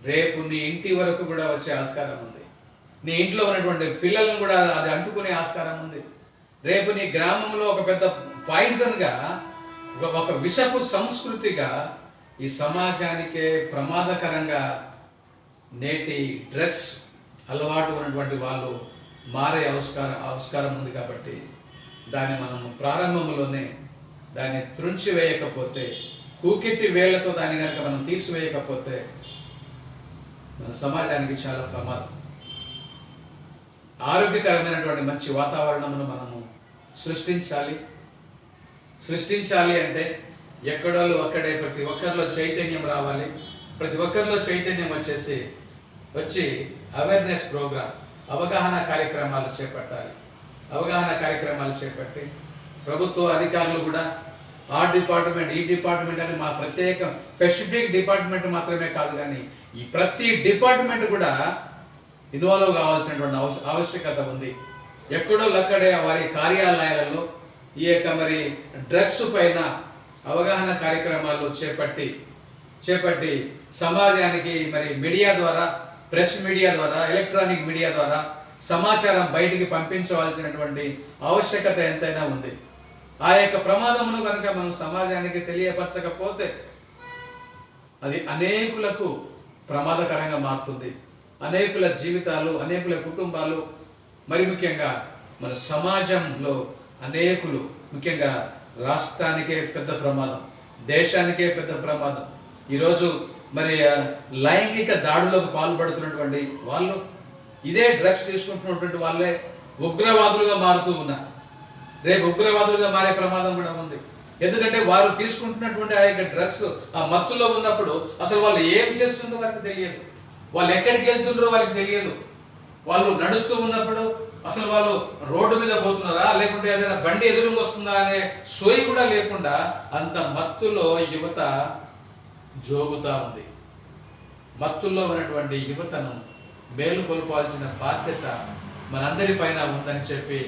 రేపు నీ ఇంటి వరకు కూడా వచ్చే ఆస్కారం ఉంది. నీ ఇంట్లో ఉన్నటువంటి పిల్లలను కూడా అది అంటుకునే ఆస్కారం ఉంది. రేపు నీ గ్రామంలో ఒక పెద్ద పాయిజన్గా, ఒక విషపు సంస్కృతిగా ఈ సమాజానికే ప్రమాదకరంగా నేటి డ్రగ్స్ అలవాటు ఉన్నటువంటి వాళ్ళు మారే ఆవిష్కారం ఉంది. కాబట్టి దాన్ని మనం ప్రారంభంలోనే దాన్ని త్రుంచివేయకపోతే, కూకెట్టి వేళ్లతో దాన్ని కనుక మనం తీసివేయకపోతే మన సమాజానికి చాలా ప్రమాదం. ఆరోగ్యకరమైనటువంటి మంచి వాతావరణమును మనము సృష్టించాలి అంటే ఎక్కడో అక్కడే ప్రతి ఒక్కరిలో చైతన్యం రావాలి. ప్రతి ఒక్కరిలో చైతన్యం వచ్చి అవేర్నెస్ ప్రోగ్రామ్, అవగాహన కార్యక్రమాలు చేపట్టి ప్రభుత్వ అధికారులు కూడా ఆ డిపార్ట్మెంట్ ఈ డిపార్ట్మెంట్ అని మా ప్రత్యేక స్పెసిఫిక్ డిపార్ట్మెంట్ మాత్రమే కాదు, కానీ ఈ ప్రతి డిపార్ట్మెంట్ కూడా ఇన్వాల్వ్ కావాల్సినటువంటి ఆవశ్యకత ఉంది. ఎక్కడో అక్కడే వారి కార్యాలయాలలో ఈ యొక్క మరి డ్రగ్స్ పైన అవగాహన కార్యక్రమాలు చేపట్టి సమాజానికి మరి మీడియా ద్వారా, ప్రెస్ మీడియా ద్వారా, ఎలక్ట్రానిక్ మీడియా ద్వారా సమాచారం బయటికి పంపించవలసినటువంటి ఆవశ్యకత ఎంతైనా ఉంది. ఆ యొక్క ప్రమాదమును కనుక మనం సమాజానికి తెలియపరచకపోతే అది అనేకులకు ప్రమాదకరంగా మారుతుంది. అనేకుల జీవితాలు, అనేకుల కుటుంబాలు, మరి ముఖ్యంగా మన సమాజంలో అనేకులు, ముఖ్యంగా రాష్ట్రానికే పెద్ద ప్రమాదం, దేశానికే పెద్ద ప్రమాదం. ఈరోజు మరి లైంగిక దాడులకు పాల్పడుతున్నటువంటి వాళ్ళు, ఇదే డ్రగ్స్ తీసుకుంటున్నటువంటి వాళ్ళే ఉగ్రవాదులుగా మారుతూ ఉన్నారు. రేపు ఉగ్రవాదులుగా మారే ప్రమాదం కూడా ఉంది. ఎందుకంటే వారు తీసుకుంటున్నటువంటి ఆ యొక్క డ్రగ్స్ ఆ మత్తులో ఉన్నప్పుడు అసలు వాళ్ళు ఏం చేస్తుందో వారికి తెలియదు, వాళ్ళు ఎక్కడికి వెళ్తుండ్రో వారికి తెలియదు. వాళ్ళు నడుస్తూ ఉన్నప్పుడు అసలు వాళ్ళు రోడ్డు మీద పోతున్నారా, లేకుంటే ఏదైనా బండి ఎదురుగా వస్తుందా అనే సోయి కూడా లేకుండా అంత మత్తులో యువత జోగుతా ఉంది. మత్తుల్లో ఉన్నటువంటి యువతను మేలుకొల్పాల్సిన బాధ్యత మనందరి పైన ఉందని చెప్పి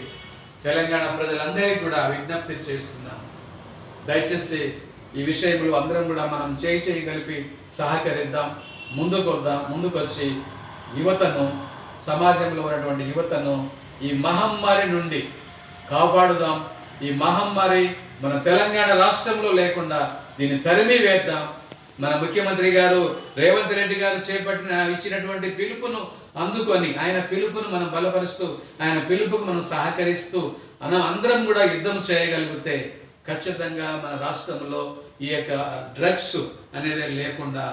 తెలంగాణ ప్రజలందరికీ కూడా విజ్ఞప్తి చేస్తున్నాం. దయచేసి ఈ విషయంలో అందరం కూడా మనం చేయి కలిపి సహకరిద్దాం, ముందుకొచ్చి యువతను, సమాజంలో ఉన్నటువంటి యువతను ఈ మహమ్మారి నుండి కాపాడుదాం. ఈ మహమ్మారి మన తెలంగాణ రాష్ట్రంలో లేకుండా దీన్ని తరిమి వేద్దాం. మన ముఖ్యమంత్రి గారు రేవంత్ రెడ్డి గారు ఇచ్చినటువంటి పిలుపును అందుకొని, ఆయన పిలుపును మనం బలపరుస్తూ, ఆయన పిలుపుకు మనం సహకరిస్తూ మనం అందరం కూడా యుద్ధం చేయగలిగితే ఖచ్చితంగా మన రాష్ట్రంలో ఈ యొక్క డ్రగ్స్ అనేది లేకుండా